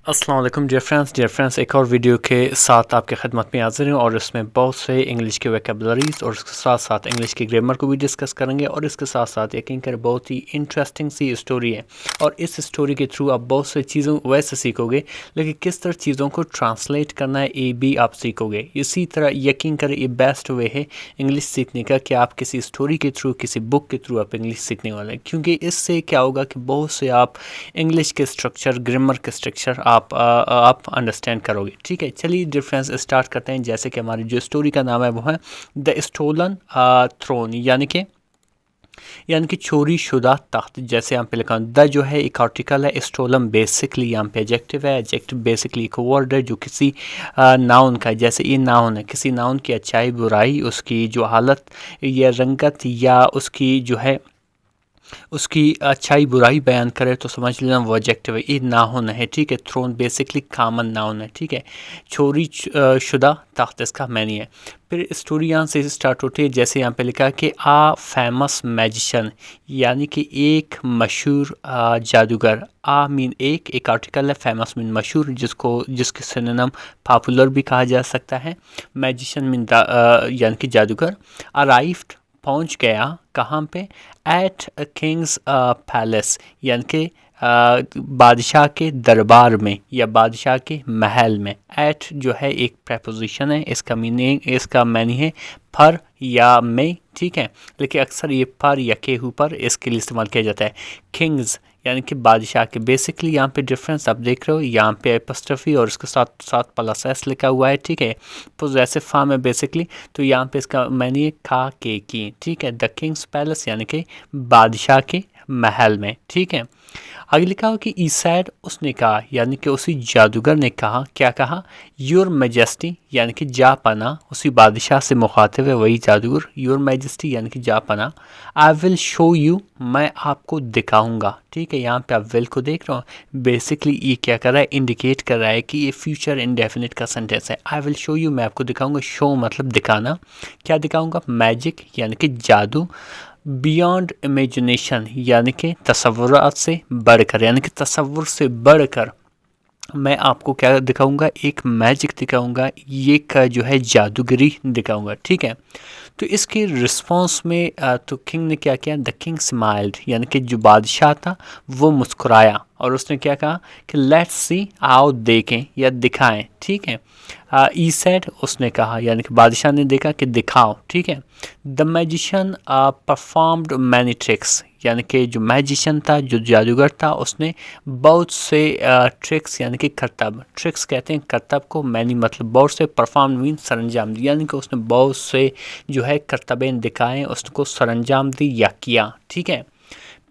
अस्सलाम वालेकुम dear friends एक और वीडियो के साथ आपके खिदमत में हाजिर हूँ और इसमें बहुत से इंग्लिश के वोकैबुलरीज और इसके साथ साथ इंग्लिश की ग्रामर को भी डिस्कस करेंगे और इसके साथ साथ यकीन करें बहुत ही इंटरेस्टिंग सी स्टोरी है और इस स्टोरी के थ्रू आप बहुत से चीज़ों वैसे सीखोगे, लेकिन किस तरह चीज़ों को ट्रांसलेट करना है ये भी आप सीखोगे। इसी तरह यकीन करें ये बेस्ट वे है इंग्लिश सीखने का कि आप किसी स्टोरी के थ्रू, किसी बुक के थ्रू आप इंग्लिश सीखने वाले हैं, क्योंकि इससे क्या होगा कि बहुत से आप इंग्लिश के स्ट्रक्चर, ग्रामर के स्ट्रक्चर आप अंडरस्टैंड करोगे। ठीक है, चलिए डिफरेंस स्टार्ट करते हैं। जैसे कि हमारी जो स्टोरी का नाम है वो है द स्टोलन थ्रोन, यानी कि चोरी शुदा तख्त। जैसे यहाँ पे लिखा द जो है एक आर्टिकल है, स्टोलन बेसिकली यहाँ पे एडजेक्टिव है। एडजेक्टिव बेसिकली एक वर्ड है जो किसी नाउन का है। जैसे ये नाउन है, किसी नाउन की अच्छाई बुराई, उसकी जो हालत या रंगत या उसकी जो है उसकी अच्छाई बुराई बयान करे तो समझ लेना वो एडजेक्टिव है। ये नाउन है, ठीक है। थ्रोन बेसिकली कॉमन नाउन है, ठीक है। चोरी शुदा तख्त इसका मैनी है। फिर स्टोरी यहाँ से स्टार्ट होती है। जैसे यहाँ पे लिखा है कि आ फेमस मैजिशियन, यानी कि एक मशहूर जादूगर। आ मीन एक आर्टिकल है, फेमस मीन मशहूर, जिसके सिनोनिम पॉपुलर भी कहा जा सकता है। मैजिशियन मीन यानी कि जादूगर। अराइव्ड पहुंच गया, कहाँ पे? एट किंग्स पैलेस, यानी कि बादशाह के दरबार में या बादशाह के महल में। एट जो है एक प्रेपोजिशन है, इसका मीनिंग है पर या में, ठीक है। लेकिन अक्सर ये पर या के ऊपर इसके लिए इस्तेमाल किया जाता है। किंग्स यानी कि बादशाह के। बेसिकली यहाँ पे डिफरेंस आप देख रहे हो, यहाँ पे एपस्ट्रफी और उसके साथ साथ प्लस एस लिखा हुआ है, ठीक है। पोजेसिव फॉर्म है बेसिकली, तो यहाँ पे इसका मैंने है खा के की, ठीक है। द किंग्स पैलेस यानी कि बादशाह के महल में, ठीक है। आगे लिखा हो कि ई सैड उसने कहा, यानी कि उसी जादूगर ने कहा, क्या कहा? योर मैजेस्टी, यानी कि जा पना। उसी बादशाह से मुखातिब है वही जादूगर। योर मैजेस्टी यानी कि जा पना। आई विल शो यू, मैं आपको दिखाऊंगा, ठीक है। यहाँ पे आप विल को देख रहे हो, बेसिकली ये क्या कर रहा है? इंडिकेट कर रहा है कि ये फ्यूचर इंडेफिनिट का सेंटेंस है। आई विल शो यू, मैं आपको दिखाऊंगा। शो मतलब दिखाना। क्या दिखाऊंगा? मैजिक यानी कि जादू। बियॉन्ड इमेजिनेशन यानी कि तसव्वुरात से बढ़कर, यानी कि तसव्वुर से बढ़कर मैं आपको क्या दिखाऊंगा? एक मैजिक दिखाऊंगा, ये का जो है जादूगरी दिखाऊंगा, ठीक है। तो इसके रिस्पॉन्स में तो किंग ने क्या किया? द किंग स्माइल्ड, यानी कि जो बादशाह था वो मुस्कुराया और उसने क्या कहा कि लेट्स सी, आओ देखें या दिखाएं, ठीक है। ई सेड उसने कहा, यानी कि बादशाह ने देखा कि दिखाओ, ठीक है। The magician performed many tricks, यानी कि जो मैजिशियन था, जो जादूगर था, उसने बहुत से ट्रिक्स यानी कि करतब, ट्रिक्स कहते हैं करतब को। मैनी मतलब बहुत से, परफॉर्म मीन सरंजाम, यानी कि उसने बहुत से जो है करतबें दिखाएं, उसको सरंजाम दी या किया, ठीक है।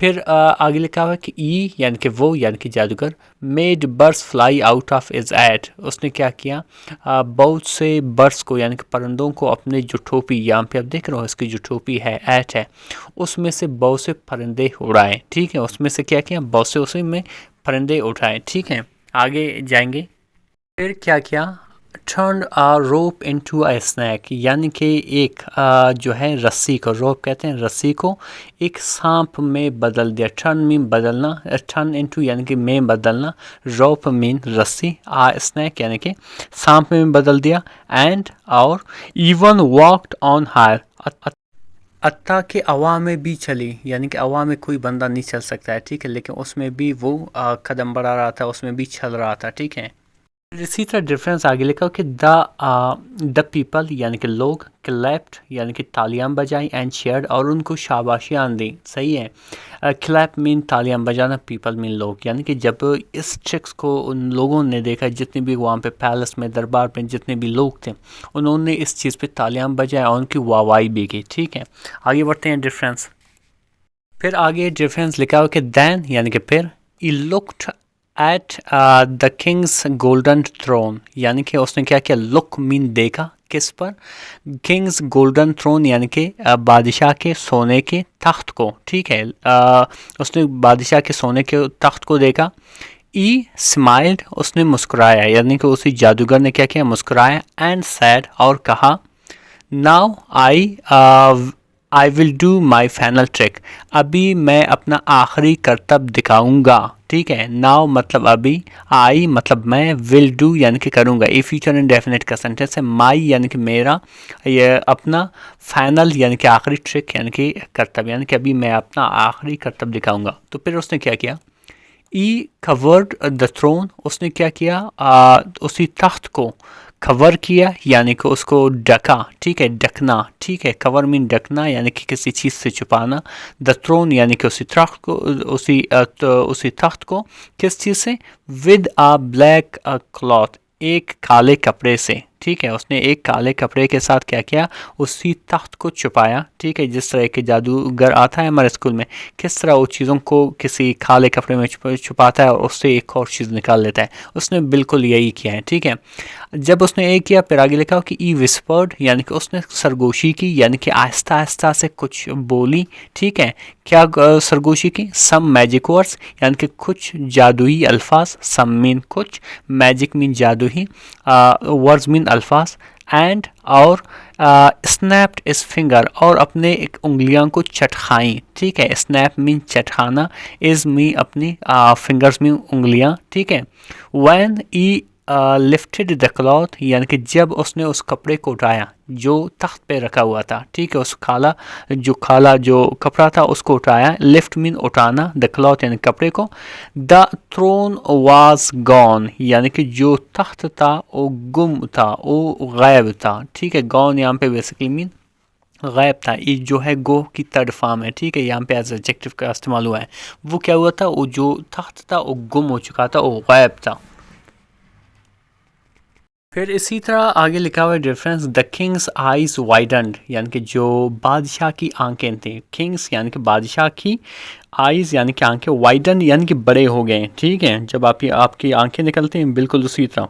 फिर आगे लिखा हुआ है कि ई यानी कि वो, यानी कि जादूगर made birds fly out of his hat, उसने क्या किया? बहुत से बर्ड्स को यानी कि परिंदों को अपने जो टोपी, यहाँ पे आप देख रहे हो इसकी जो टोपी है एट है, उसमें से बहुत से परिंदे उड़ाए, ठीक है। उसमें से क्या किया? बहुत से उसी में परिंदे उठाए, ठीक है। आगे जाएंगे। फिर क्या किया? Turn a rope into a snake, यानी कि एक जो है रस्सी को, रोप कहते हैं रस्सी को, एक सांप में बदल दिया। टर्न मीन बदलना, टर्न इनटू यानी कि में बदलना, रोप मीन रस्सी, आ स्नैक यानी कि सांप में बदल दिया। एंड और इवन वॉकड ऑन हायर, अत्ता के अवा में भी चली, यानी कि अवा में कोई बंदा नहीं चल सकता है, ठीक है, लेकिन उसमें भी वो कदम बढ़ा रहा था, उसमें भी चल रहा था, ठीक है। इसी तरह डिफरेंस आगे लिखा कि द पीपल यानी कि लोग, क्लैप्ड यानी कि तालियां बजाई, एंड शेयर्ड और उनको शाबाशियां दी, सही है। क्लैप मीन तालियां बजाना, पीपल मीन लोग, यानी कि जब इस ट्रिक्स को उन लोगों ने देखा, जितने भी वहाँ पे पैलेस में, दरबार में जितने भी लोग थे, उन्होंने इस चीज़ पे तालियां बजाई और उनकी वाहवाही भी की, ठीक है। आगे बढ़ते हैं डिफरेंस। फिर आगे डिफरेंस लिखा हो कि दैन यानी कि फिर, he looked at the king's golden throne, यानी कि उसने क्या किया? लुक मीन देखा, किस पर? किंग्स गोल्डन थ्रोन यानी कि बादशाह के सोने के तख्त को, ठीक है। उसने बादशाह के सोने के तख्त को देखा। ई स्माइल्ड उसने मुस्कुराया, यानी कि उसी जादूगर ने क्या किया? मुस्कुराया। एंड सैड और कहा, now I I will do my final trick, अभी मैं अपना आखिरी करतब दिखाऊंगा। ठीक है, नाउ मतलब अभी, आई मतलब मैं, विल डू यानी कि करूँगा, ये फ्यूचर इंडेफिनिट का सेंटेंस है। माई यानी कि मेरा, ये अपना, फाइनल यानी कि आखिरी, ट्रिक यानी कि करतब, यानी कि अभी मैं अपना आखिरी करतब दिखाऊंगा। तो फिर उसने क्या किया, ई कवर्ड द थ्रोन, उसने क्या किया, उसी तख्त को कवर किया यानी कि उसको ढका। ठीक है, ढकना, ठीक है, कवर मीन ढकना यानी कि किसी चीज़ से छुपाना। द थ्रोन यानी कि उसी तख्त को, उसी तख्त को किस चीज़ से, विद आ ब्लैक क्लॉथ, एक काले कपड़े से। ठीक है, उसने एक काले कपड़े के साथ क्या किया, उसी तख्त को छुपाया। ठीक है, जिस तरह के जादूगर आता है हमारे स्कूल में, किस तरह वो चीज़ों को किसी काले कपड़े में छुपाता है और उससे एक और चीज़ निकाल लेता है, उसने बिल्कुल यही किया है। ठीक है, जब उसने ये किया फिर आगे लिखा कि ई विस्पर्ड यानी कि उसने सरगोशी की, यानी कि आहिस्ता आहिस्ता से कुछ बोली। ठीक है, क्या सरगोशी की, सम मैजिक वर्ड्स यानी कि कुछ जादुई अल्फाज, सम मीन कुछ, मैजिक मीन जादुई, वर्ड्स मीन अल्फाज, एंड और स्नैप्ड इस फिंगर और अपने एक उंगलियां को चटखाई। ठीक है, स्नैप मीन चटखाना, इज मी अपनी, फिंगर्स मीन उंगलियां। ठीक है, when E lifted the cloth यानी कि जब उसने उस कपड़े को उठाया जो तख्त पे रखा हुआ था। ठीक है, उस काला जो कपड़ा था उसको उठाया, लिफ्ट मीन उठाना, द क्लॉथ यानी कपड़े को। द थ्रोन वाज गॉन यानी कि जो तख्त था वो गुम था, वो गायब था। ठीक है, गॉन यहाँ पे बेसिकली मीन गायब था, ये जो है गो की थर्ड फॉर्म है। ठीक है, यहाँ पे एज एडजेक्टिव का इस्तेमाल हुआ है। वो क्या हुआ था, वो जो तख्त था वो गुम हो चुका था, वो गायब था। फिर इसी तरह आगे लिखा हुआ है डिफरेंस, द किंग्स आईज वाइडनड यानी कि जो बादशाह की आंखें थी, किंग्स यानी कि बादशाह की, आईज यानी कि आंखें, वाइडन यानी कि बड़े हो गए। ठीक है, जब आपकी आंखें निकलती हैं बिल्कुल उसी तरह।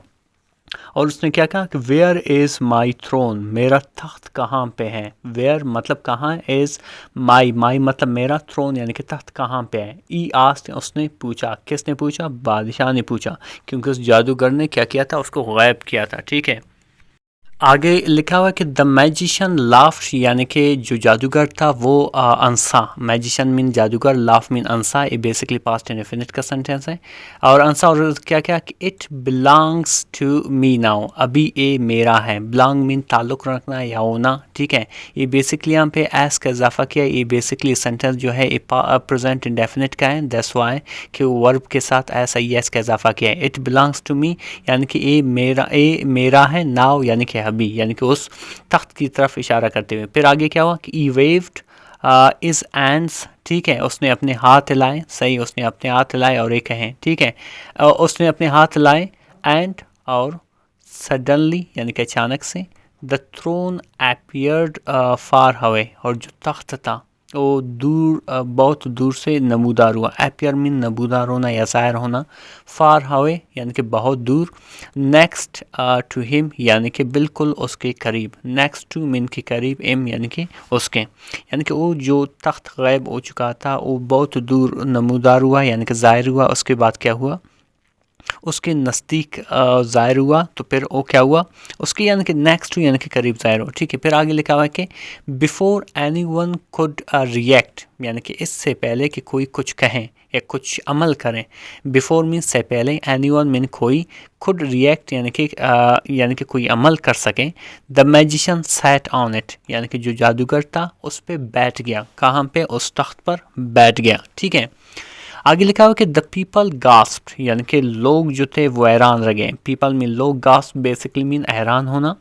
और उसने क्या कहा कि वेयर इज़ माई थ्रोन, मेरा तख्त कहाँ पे है, वेयर मतलब कहाँ, इज़ माई मतलब मेरा, थ्रोन यानी कि तख्त कहाँ पे है। ई आस्ट उसने पूछा, किसने पूछा, बादशाह ने पूछा, क्योंकि उस जादूगर ने क्या किया था, उसको गायब किया था। ठीक है, आगे लिखा हुआ है कि द मैजिशियन लाफ्ट यानी कि जो जादूगर था वो अंसा, मैजिशियन मीन जादूगर, लाफ मीन अंसा, ये बेसिकली पास्ट इंडेफिनिट का सेंटेंस है। और अंसा और क्या क्या कि it belongs to me now, अभी ये मेरा है, बिलोंग मीन ताल्लुक़ रखना या होना। ठीक है, ये बेसिकली यहाँ पे एस का इजाफा किया, ये बेसिकली सेंटेंस जो है ये प्रेजेंट इंडेफिनिट का है, दैट्स व्हाई कि वर्ब के साथ एस आई एस का इजाफा किया है। इट बिलोंग्स टू मी यानी कि ये मेरा है, नाउ यानी कि अभी, यानी कि उस तख्त की तरफ इशारा करते हुए। फिर आगे क्या हुआ कि ई वेव्ड इज एंड्स, ठीक है, उसने अपने हाथ हिलाए, सही, उसने अपने हाथ हिलाए और ये कहें। ठीक है, उसने अपने हाथ हिलाए एंड और सडनली यानी कि अचानक से, the throne appeared far away, और जो तख्त था वो दूर, बहुत दूर से नमूदार हुआ। अपीयर मीन नमूदार होना या ज़ाहिर होना, फार अवे यानी कि बहुत दूर, नेक्स्ट टू हिम यानी कि बिल्कुल उसके करीब, नेक्स्ट टू मीन के करीब, एम यानी कि उसके, यानी कि वो जो तख्त गायब हो चुका था वो बहुत दूर नमूदार हुआ यानी कि ज़ाहिर हुआ। उसके बाद क्या हुआ, उसके नज़दीक ज़ाहिर हुआ, तो फिर वो क्या हुआ, उसके यानी कि नेक्स्ट टू यानी कि करीब ज़ाहिर हो। ठीक है, फिर आगे लिखा हुआ है कि before any one could react यानी कि इससे पहले कि कोई कुछ कहें या कुछ अमल करें, बिफोर मीन से पहले, एनी वन मीन कोई, खुद रिएक्ट यानी कि कोई अमल कर सके, the magician sat on it यानी कि जो जादूगर था उस पर बैठ गया, कहाँ पे, उस तख्त पर बैठ गया। ठीक है, आगे लिखा हुआ कि द पीपल गास्प्ड यानी कि लोग जो थे वो हैरान रह गए, पीपल मीन लोग, गास्प बेसिकली मीन हैरान होना।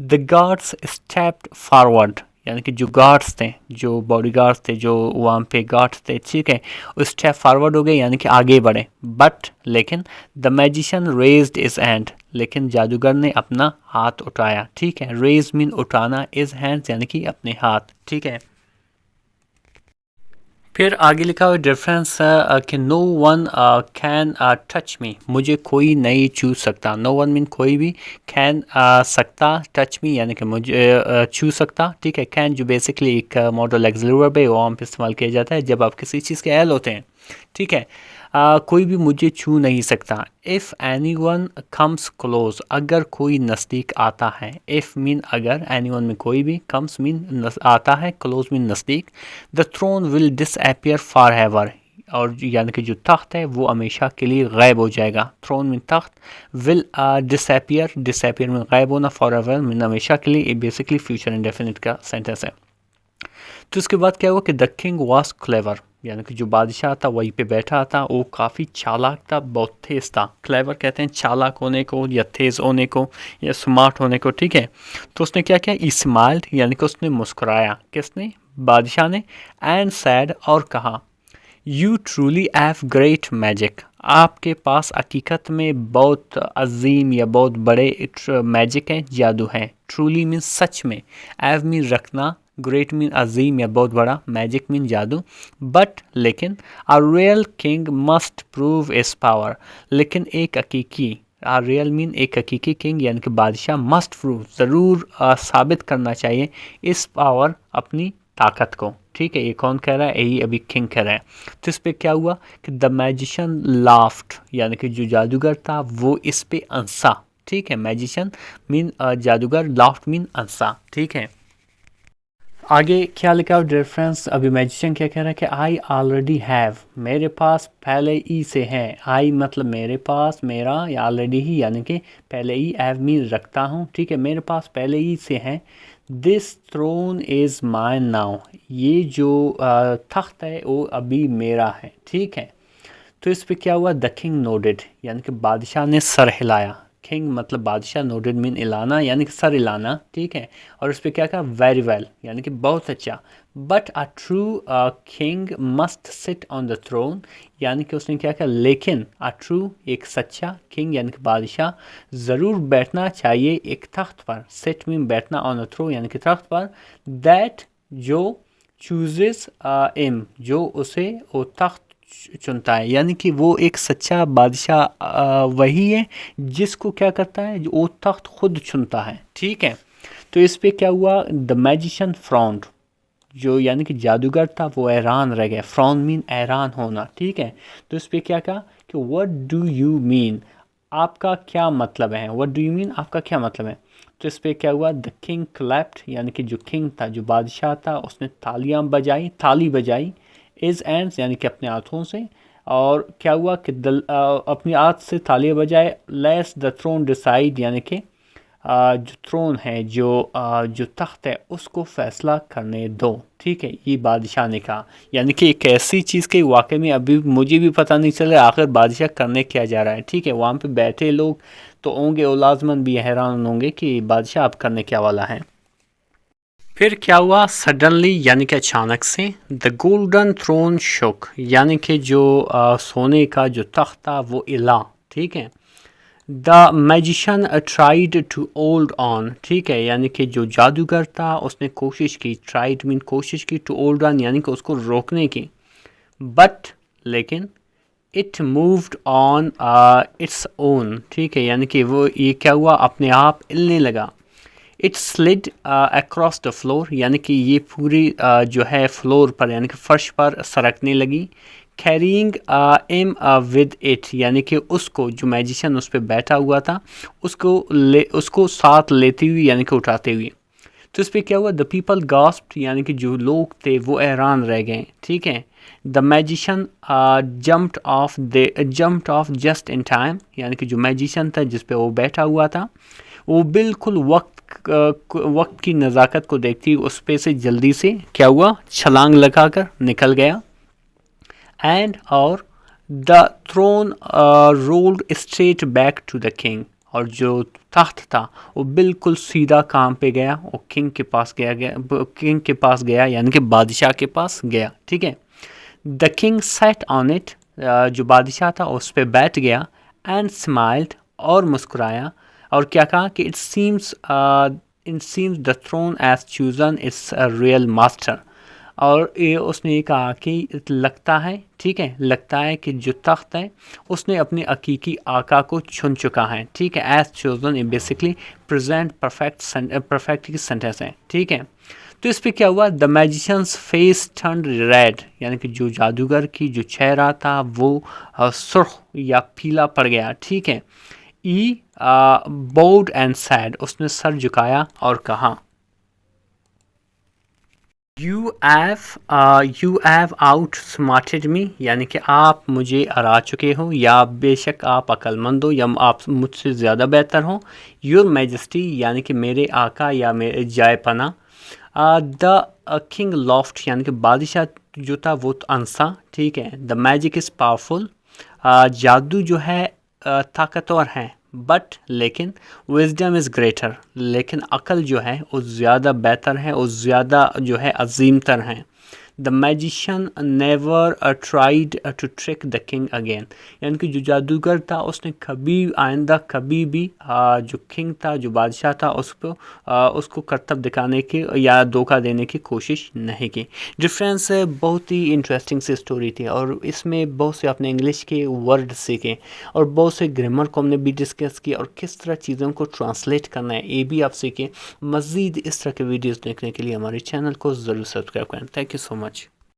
द गार्ड्स स्टेप्ड फॉरवर्ड यानी कि जो गार्ड्स थे, जो बॉडी गार्ड्स थे, जो वहाँ पे गार्ड्स थे, ठीक है, वो स्टेप फॉरवर्ड हो गए यानी कि आगे बढ़े। बट लेकिन the magician raised is hand, लेकिन जादूगर ने अपना हाथ उठाया। ठीक है, रेज मीन उठाना, इज हैंड यानी कि अपने हाथ। ठीक है, फिर आगे लिखा हुआ डिफरेंस कि no one can touch me, मुझे कोई नहीं छू सकता। नो वन मीन कोई भी, कैन सकता, टच मी यानी कि मुझे छू सकता। ठीक है, कैन जो बेसिकली एक मॉडल एक्सिलरी वर्ब है वो हम पे इस्तेमाल किया जाता है जब आप किसी चीज़ के एल होते हैं। ठीक है, कोई भी मुझे छू नहीं सकता। If any one comes close, अगर कोई नज़दीक आता है। इफ़ मीन अगर, एनी वन में कोई भी, कम्स मीन आता है, क्लोज मीन नज़दीक। The throne will disappear for ever, और यानी कि जो तख्त है वो हमेशा के लिए गायब हो जाएगा। थ्रोन मीन तख्त, विल डिसअपियर, डिसअपियर में गायब होना, फॉर एवर मीन हमेशा के लिए। ये बेसिकली फ्यूचर इंडेफिनिट का सेंटेंस है। तो उसके बाद क्या हुआ कि द किंग वाज क्लेवर, यानी कि जो बादशाह था वहीं पे बैठा था, वो काफ़ी चालाक था, बहुत तेज था। क्लेवर कहते हैं चालाक होने को या तेज होने को या स्मार्ट होने को, ठीक है। तो उसने क्या किया, इस्माइल्ड यानी कि उसने मुस्कुराया। किसने, बादशाह ने। एंड सैड, और कहा, you truly have great magic, आपके पास हकीकत में बहुत अजीम या बहुत बड़े मैजिक हैं, जादू हैं। ट्रूली मीन सच में, हैव मीन रखना, ग्रेट मीन अजीम या बहुत बड़ा, मैजिक मीन जादू। बट लेकिन, a real king must prove इस पावर, लेकिन एक हकीकी, रियल मीन एक हकीकी किंग यानी कि बादशाह, मस्ट प्रूव ज़रूर साबित करना चाहिए, इस पावर अपनी ताकत को, ठीक है। ये कौन कह रहा है, यही अभी किंग कह रहा है। तो इस पे क्या हुआ कि द मैजिशियन लाफ्ट, यानी कि जो जादूगर था वो इस पे हंसा, ठीक है। मैजिशियन मीन जादूगर, लाफ्ट मीन हंसा, ठीक है। आगे क्या लिखा है डियर फ्रेंड्स, अभी मैजिशियन क्या कह रहा है कि आई ऑलरेडी हैव, मेरे पास पहले ही से है। आई मतलब मेरे पास, मेरा, या ऑलरेडी ही यानी कि पहले ही, हैव मीन रखता हूँ, ठीक है, मेरे पास पहले ही से है। This throne is mine now, ये जो तख्त है वो अभी मेरा है, ठीक है। तो इस पे क्या हुआ, द किंग नोडेड, यानी कि बादशाह ने सर हिलाया। किंग मतलब बादशाह, नोडेड मीन हिलाना यानी कि सर हिलाना, ठीक है। और इस पे क्या कहा, वेरी वेल यानी कि बहुत अच्छा। But a true king must sit on the throne, यानी कि उसने क्या कहा, लेकिन अ ट्रू एक सच्चा किंग यानी कि बादशाह ज़रूर बैठना चाहिए एक तख्त पर। सिट मीन बैठना, ऑन द थ्रोन यानी कि तख्त पर। दैट जो चूजेस एम, जो उसे वो तख्त चुनता है, यानी कि वो एक सच्चा बादशाह वही है जिसको क्या करता है, जो वो तख्त खुद चुनता है, ठीक है। तो इस पे क्या हुआ, द मैजिशियन फ्रॉन्ड, जो यानी कि जादूगर था वो हैरान रह गया। फ्रॉन मीन हैरान होना, ठीक है। तो इस पे क्या कहा कि व्हाट डू यू मीन, आपका क्या मतलब है। व्हाट डू यू मीन, आपका क्या मतलब है। तो इस पे क्या हुआ, द किंग क्लैप्ड, यानी कि जो किंग था, जो बादशाह था, उसने तालियां बजाई, ताली बजाई। इज एंड्स यानी कि अपने हाथों से। और क्या हुआ कि अपनी हाथ से तालियां बजाए। लेस द थ्रोन डिसाइड, यानी कि जो थ्रोन है, जो तख्त है, उसको फैसला करने दो, ठीक है। ये बादशाह ने कहा, यानी कि एक ऐसी चीज़ के वाकई में अभी मुझे भी पता नहीं चल रहा आखिर बादशाह करने क्या जा रहा है, ठीक है। वहाँ पे बैठे लोग तो होंगे, और लाजमन भी हैरान होंगे कि बादशाह अब करने क्या वाला है। फिर क्या हुआ, सडनली यानी कि अचानक से, द गोल्डन थ्रोन शुक, यानी कि जो सोने का जो तख्त था वो हिला, ठीक है। The magician tried to hold on, ठीक है, यानी कि जो जादूगर था उसने कोशिश की, ट्राइड मीन कोशिश की, टू होल्ड ऑन यानी कि उसको रोकने की। बट लेकिन, it moved on its own, ठीक है, यानी कि वो ये क्या हुआ, अपने आप हिलने लगा। It slid across the floor, यानी कि ये पूरी जो है फ्लोर पर यानी कि फर्श पर सरकने लगी। कैरिंग एम विद इट, यानी कि उसको, जो मैजिशियन उस पर बैठा हुआ था, उसको साथ लेती हुई यानी कि उठाते हुए। तो इस पर क्या हुआ, द पीपल गास्प्ड, यानी कि जो लोग थे वो हैरान रह गए, ठीक है। The magician jumped of just in time, यानी कि जो मैजिशियन था जिस पे वो बैठा हुआ था, वो बिल्कुल वक्त की नज़ाकत को देखती उस पे से जल्दी से क्या हुआ, छलांग लगाकर निकल गया। एंड और the throne rolled straight back to the king, और जो तख्त था वो बिल्कुल सीधा काम पे गया, और किंग के पास गया यानी कि बादशाह के पास गया, ठीक है। The king set on it, जो बादशाह था उस पर बैठ गया। एंड स्माइल्ड, और मुस्कुराया। और क्या कहा कि it seems the throne has chosen its real master, और ये उसने ये कहा कि लगता है, ठीक है, लगता है कि जो तख्त है उसने अपने हकीकी आका को चुन चुका है, ठीक है। एज चोजन ये बेसिकली प्रेजेंट परफेक्ट की सेंटेंस है, ठीक है। तो इस पे क्या हुआ, the magicians face turned red, यानी कि जो जादूगर की जो चेहरा था वो सुर्ख या पीला पड़ गया, ठीक है। ई बोल्ड एंड सैड, उसने सर झुकाया और कहा, यू हैव आउट स्मार्टेड मी, यानी कि आप मुझे हरा चुके हो, या बेशक आप अक्लमंद हो, या आप मुझसे ज़्यादा बेहतर हो। योर मैजेस्टी, यानी कि मेरे आका या मेरे जायपना। द किंग लॉफ्ट, यानी कि बादशाह जो था वो तो अनसा, ठीक है। द मैजिक इज़ पावरफुल, जादू जो है ताकतवर है, बट लेकिन विजडम इज़ ग्रेटर, लेकिन अकल जो है वो ज़्यादा बेहतर है, वो ज़्यादा जो है अजीम तर है। The magician never tried to trick the king again, यानी कि जो जादूगर था उसने कभी आइंदा कभी भी जो किंग था, जो बादशाह था, उसको करतब दिखाने की या धोखा देने की कोशिश नहीं की। डिफरेंस बहुत ही इंटरेस्टिंग सी स्टोरी थी, और इसमें बहुत से आपने इंग्लिश के वर्ड सीखे और बहुत से ग्रामर को हमने भी डिस्कस किया, और किस तरह चीज़ों को ट्रांसलेट करना है ये भी आप सीखें। मज़ीद इस तरह के वीडियोज़ देखने के लिए हमारे चैनल को ज़रूर सब्सक्राइब करें। Thank you so much.